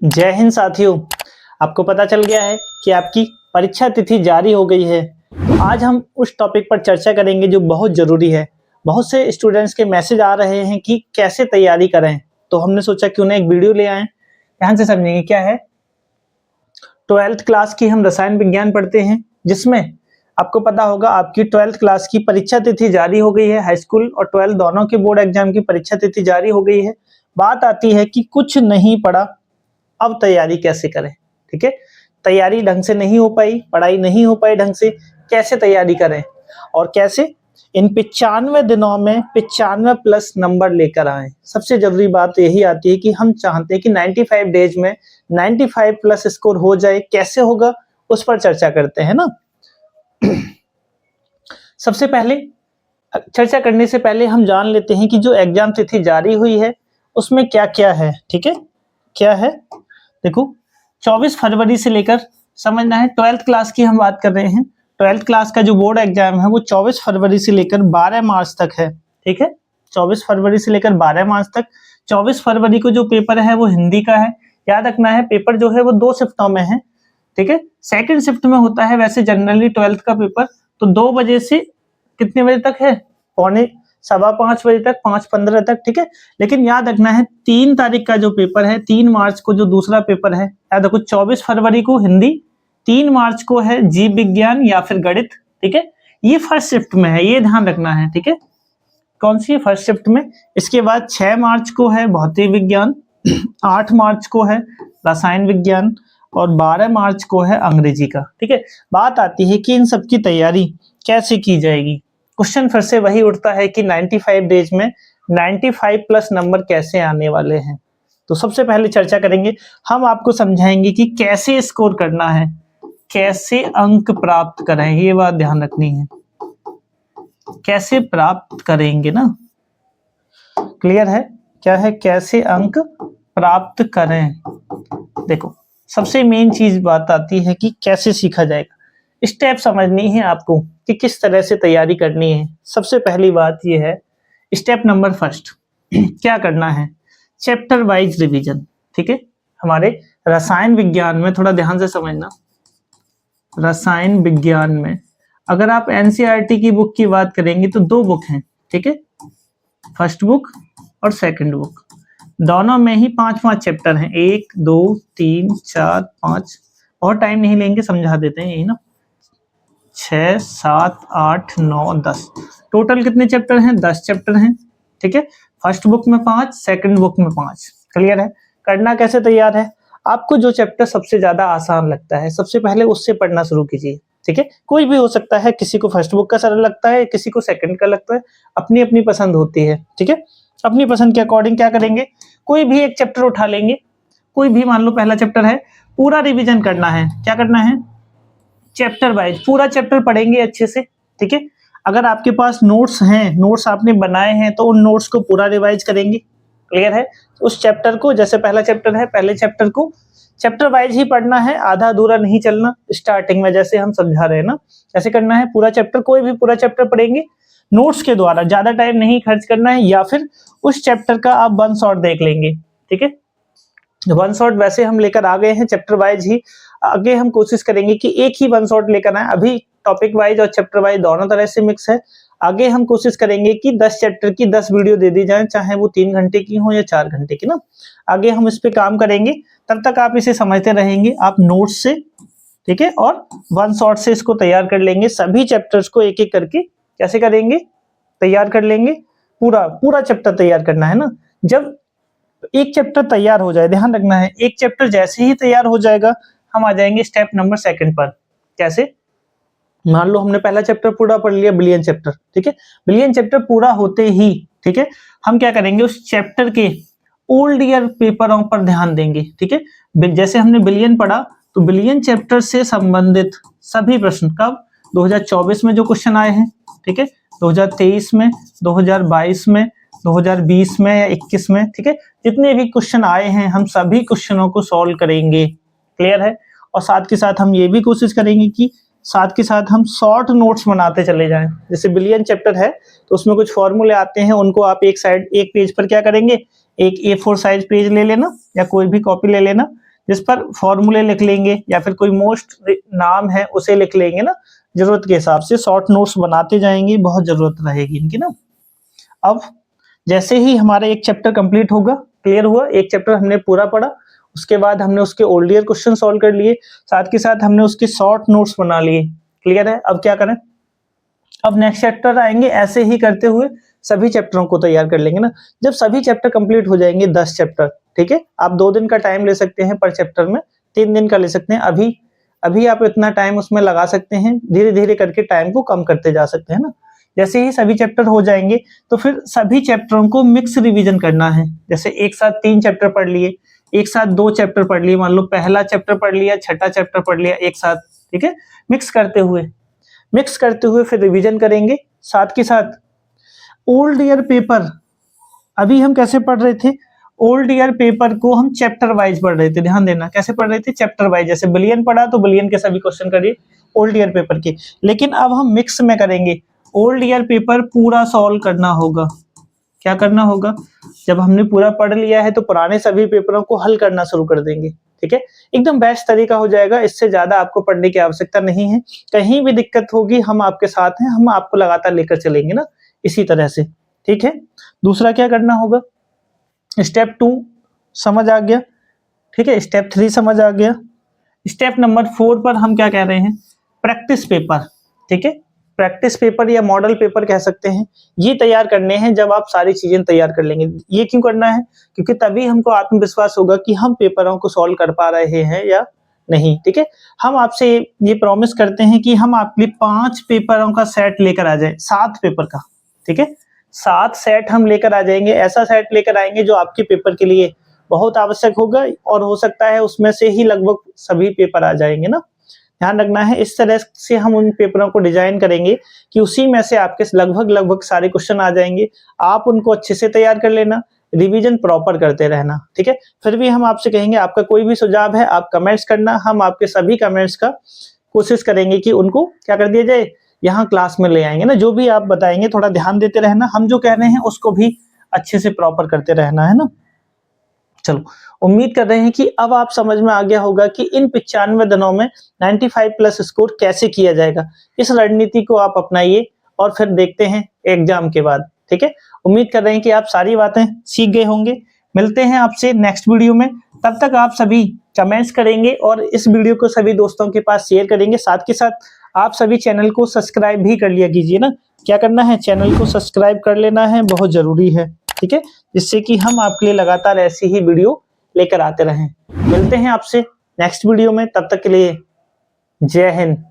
जय हिंद साथियों। आपको पता चल गया है कि आपकी परीक्षा तिथि जारी हो गई है। तो आज हम उस टॉपिक पर चर्चा करेंगे जो बहुत ज़रूरी है। बहुत से स्टूडेंट्स के मैसेज आ रहे हैं कि कैसे तैयारी करें, तो हमने सोचा क्यों ना एक वीडियो ले आएं। ध्यान से समझेंगे क्या है। 12th क्लास की हम रसायन विज्ञान पढ़ते हैं, जिसमें आपको पता होगा आपकी 12th क्लास की परीक्षा तिथि जारी हो गई है। हाई स्कूल और 12th दोनों के बोर्ड एग्जाम की परीक्षा तिथि जारी हो गई है। बात आती है कि कुछ नहीं पढ़ा, अब तैयारी कैसे करें। ठीक है, तैयारी ढंग से नहीं हो पाई, पढ़ाई नहीं हो पाई ढंग से, कैसे तैयारी करें और कैसे इन 95 दिनों में 95 प्लस नंबर लेकर आए। सबसे जरूरी बात यही आती है कि हम चाहते हैं कि 95 डेज में 95 प्लस स्कोर हो जाए। कैसे होगा उस पर चर्चा करते हैं ना। सबसे पहले चर्चा करने से पहले हम जान लेते हैं कि जो एग्जाम तिथि जारी हुई है उसमें क्या क्या है। ठीक है, क्या है देखो, 24 फरवरी से लेकर समझना है। 12th क्लास की हम बात कर रहे हैं। 12th क्लास का जो बोर्ड एग्जाम है वो 24 फरवरी से लेकर 12 मार्च तक है। ठीक है, 24 फरवरी से लेकर 12 मार्च तक। 24 फरवरी को जो पेपर है वो हिंदी का है। याद रखना है, पेपर जो है वो 2 शिफ्टों में है। ठीक है, सेकंड शिफ्ट में होता है वैसे जनरली 12th का पेपर, तो 2 बजे से कितने बजे तक है, पौने 5:15 बजे तक, 5:15 तक। ठीक है, लेकिन याद रखना है 3 तारीख का जो पेपर है, 3 मार्च को जो दूसरा पेपर है, याद रखो 24 फरवरी को हिंदी, 3 मार्च को है जीव विज्ञान या फिर गणित। ठीक है, ये फर्स्ट शिफ्ट में है, ये ध्यान रखना है। ठीक है, कौन सी फर्स्ट शिफ्ट में। इसके बाद 6 मार्च को है भौतिक विज्ञान, 8 मार्च को है रसायन विज्ञान और 12 मार्च को है अंग्रेजी का। ठीक है, बात आती है कि इन सब की तैयारी कैसे की जाएगी। क्वेश्चन फिर से वही उठता है कि 95 डेज में 95 प्लस नंबर कैसे आने वाले हैं। तो सबसे पहले चर्चा करेंगे, हम आपको समझाएंगे कि कैसे स्कोर करना है, कैसे अंक प्राप्त करें। ये बात ध्यान रखनी है, कैसे प्राप्त करेंगे ना। क्लियर है, क्या है, कैसे अंक प्राप्त करें। देखो, सबसे मेन चीज बात आती है कि कैसे सीखा जाएगा। स्टेप समझनी है आपको कि किस तरह से तैयारी करनी है। सबसे पहली बात यह है, स्टेप नंबर फर्स्ट क्या करना है, चैप्टर वाइज रिवीजन। ठीक है, हमारे रसायन विज्ञान में थोड़ा ध्यान से समझना। रसायन विज्ञान में अगर आप एनसीईआरटी की बुक की बात करेंगे तो 2 बुक हैं। ठीक है, फर्स्ट बुक और सेकंड बुक, दोनों में ही 5-5 चैप्टर हैं। 1 2 3 4 5, और टाइम नहीं लेंगे, समझा देते हैं यही ना। 6 7 8 9 10, टोटल कितने चैप्टर हैं, 10 चैप्टर हैं। ठीक है, फर्स्ट बुक में 5, सेकंड बुक में 5। क्लियर है। करना कैसे तैयार है, आपको जो चैप्टर सबसे ज्यादा आसान लगता है सबसे पहले उससे पढ़ना शुरू कीजिए। ठीक है, कोई भी हो सकता है, किसी को फर्स्ट बुक का सरल लगता है, किसी को सेकंड का लगता है, अपनी अपनी पसंद होती है। ठीक है, अपनी पसंद के अकॉर्डिंग क्या करेंगे, कोई भी एक चैप्टर उठा लेंगे, कोई भी, मान लो पहला चैप्टर है, पूरा रिवीजन करना है। क्या करना है, चैप्टर वाइज पूरा चैप्टर पढ़ेंगे अच्छे से। ठीक है, अगर आपके पास नोट्स हैं, नोट्स आपने बनाए हैं, तो उन नोट्स को पूरा रिवाइज करेंगे। क्लियर है, उस चैप्टर को, जैसे पहला चैप्टर है, पहले चैप्टर को चैप्टर वाइज ही पढ़ना है, आधा अधूरा नहीं चलना। स्टार्टिंग में जैसे हम समझा रहे हैं ना, ऐसे करना है। पूरा चैप्टर, कोई भी पूरा चैप्टर पढ़ेंगे नोट्स के द्वारा, ज्यादा टाइम नहीं खर्च करना है, या फिर उस चैप्टर का आप 1 शॉट देख लेंगे। ठीक है, 1 शॉट वैसे हम लेकर आ गए हैं, चैप्टर वाइज ही आगे हम कोशिश करेंगे कि एक ही 1 शॉट लेकर आए। अभी टॉपिक वाइज और चैप्टर वाइज दोनों तरह से मिक्स है। आगे हम कोशिश करेंगे कि 10 चैप्टर की 10 वीडियो दे दी जाए, चाहे वो 3 घंटे की हो या 4 घंटे की ना। आगे हम इस पे काम करेंगे, तब तक आप इसे समझते रहेंगे आप नोट्स से। ठीक है, और 1 शॉट से इसको तैयार कर लेंगे। सभी चैप्टर्स को एक एक करके कैसे करेंगे, तैयार कर लेंगे। पूरा पूरा चैप्टर तैयार करना है ना। जब एक चैप्टर तैयार हो जाए, ध्यान रखना है, एक चैप्टर जैसे ही तैयार हो जाएगा, हम आ जाएंगे स्टेप नंबर 2 पर। कैसे, मान लो हमने पहला चैप्टर पूरा पढ़ लिया, बिलियन चैप्टर। ठीक है, बिलियन चैप्टर पूरा होते ही, ठीक है, हम क्या करेंगे, उस चैप्टर के ओल्ड ईयर पेपरों पर ध्यान देंगे। ठीक है, जैसे हमने बिलियन पढ़ा, तो बिलियन चैप्टर से संबंधित सभी प्रश्न कब, 2024 में जो क्वेश्चन आए हैं, ठीक है, 2023 में, 2022 में, 2020 में या 21 में, ठीक है, जितने भी क्वेश्चन आए हैं हम सभी क्वेश्चनों को सॉल्व करेंगे। क्लियर है, और साथ के साथ हम ये भी कोशिश करेंगे कि साथ के साथ हम शॉर्ट नोट्स बनाते चले जाएं। जैसे बिलियन चैप्टर है तो उसमें कुछ फॉर्मूले आते हैं, उनको आप एक साइड, एक पेज पर क्या करेंगे, एक A4 साइज पेज ले लेना या कोई भी कॉपी ले लेना, जिस पर फॉर्मूले लिख लेंगे या फिर कोई मोस्ट नाम है उसे लिख लेंगे ना, जरूरत के हिसाब से शॉर्ट नोट्स बनाते जाएंगे, बहुत जरूरत रहेगी इनकी ना। अब जैसे ही हमारा एक चैप्टर कंप्लीट होगा, क्लियर हुआ, एक चैप्टर हमने पूरा पढ़ा, उसके बाद हमने उसके ओल्ड ईयर क्वेश्चन सॉल्व कर लिए, साथ के साथ हमने उसके शॉर्ट नोट्स बना लिए, क्लियर है। अब क्या करें, अब नेक्स्ट चैप्टर आएंगे, ऐसे ही करते हुए सभी चैप्टरों को तैयार कर लेंगे ना। जब सभी चैप्टर कंप्लीट हो जाएंगे, 10 चैप्टर, ठीक है, आप 2 दिन का टाइम ले सकते हैं पर चैप्टर में, 3 दिन का ले सकते हैं। अभी आप इतना टाइम उसमें लगा सकते हैं, धीरे धीरे करके टाइम को कम करते जा सकते हैं ना। जैसे ही सभी चैप्टर हो जाएंगे तो फिर सभी चैप्टरों को मिक्स रिवीजन करना है। जैसे एक साथ 3 चैप्टर पढ़ लिए, एक साथ 2 चैप्टर पढ़ लिए, मान लो पहला चैप्टर पढ़ लिया, छठा चैप्टर पढ़ लिया एक साथ, ठीक है, मिक्स करते हुए फिर रिवीजन करेंगे। साथ के साथ ओल्ड ईयर पेपर, अभी हम कैसे पढ़ रहे थे, ओल्ड ईयर पेपर को हम चैप्टर वाइज पढ़ रहे थे, ध्यान देना, कैसे पढ़ रहे थे, चैप्टर वाइज। जैसे बिलियन पढ़ा तो बिलियन के सभी क्वेश्चन करिए ओल्ड ईयर पेपर के, लेकिन अब हम मिक्स में करेंगे। ओल्ड ईयर पेपर पूरा सॉल्व करना होगा। क्या करना होगा, जब हमने पूरा पढ़ लिया है तो पुराने सभी पेपरों को हल करना शुरू कर देंगे, ठीक है, एकदम बेस्ट तरीका हो जाएगा। इससे ज्यादा आपको पढ़ने की आवश्यकता नहीं है, कहीं भी दिक्कत होगी हम आपके साथ हैं, हम आपको लगातार लेकर चलेंगे ना, इसी तरह से, ठीक है। दूसरा क्या करना होगा, स्टेप 2 समझ आ गया, ठीक है, स्टेप 3 समझ आ गया। स्टेप नंबर 4 पर हम क्या कह रहे हैं, प्रैक्टिस पेपर, ठीक है, प्रैक्टिस पेपर या मॉडल पेपर कह सकते हैं, ये तैयार करने हैं। जब आप सारी चीजें तैयार कर लेंगे, ये क्यों करना है, क्योंकि तभी हमको आत्मविश्वास होगा कि हम पेपरों को सॉल्व कर पा रहे हैं या नहीं, ठीक है। हम आपसे ये प्रॉमिस करते हैं कि हम आपके लिए 5 पेपरों का सेट लेकर आ जाए, 7 पेपर का, ठीक है, 7 सेट हम लेकर आ जाएंगे। ऐसा सेट लेकर आएंगे जो आपके पेपर के लिए बहुत आवश्यक होगा, और हो सकता है उसमें से ही लगभग सभी पेपर आ जाएंगे ना, ध्यान रखना है। इस तरह से हम उन पेपरों को डिजाइन करेंगे कि उसी में से आपके लगभग सारे क्वेश्चन आ जाएंगे। आप उनको अच्छे से तैयार कर लेना, रिवीजन प्रॉपर करते रहना, ठीक है। फिर भी हम आपसे कहेंगे, आपका कोई भी सुझाव है आप कमेंट्स करना, हम आपके सभी कमेंट्स का कोशिश करेंगे कि उनको क्या कर दिया जाए, यहाँ क्लास में ले आएंगे ना। जो भी आप बताएंगे थोड़ा ध्यान देते रहना, हम जो कह रहे हैं उसको भी अच्छे से प्रॉपर करते रहना, है ना। चलो, उम्मीद कर रहे हैं कि अब आप समझ में आ गया होगा कि इन 95 दिनों में 95 प्लस स्कोर कैसे किया जाएगा। इस रणनीति को आप अपनाइए और फिर देखते हैं एग्जाम के बाद, ठीक है। उम्मीद कर रहे हैं कि आप सारी बातें सीख गए होंगे। मिलते हैं आपसे नेक्स्ट वीडियो में, तब तक आप सभी कमेंट्स करेंगे और इस वीडियो को सभी दोस्तों के पास शेयर करेंगे। साथ के साथ आप सभी चैनल को सब्सक्राइब भी कर लिया कीजिए ना। क्या करना है, चैनल को सब्सक्राइब कर लेना है, बहुत जरूरी है, ठीक है, जिससे कि हम आपके लिए लगातार ऐसी ही वीडियो लेकर आते रहें। मिलते हैं आपसे नेक्स्ट वीडियो में, तब तक के लिए जय हिंद।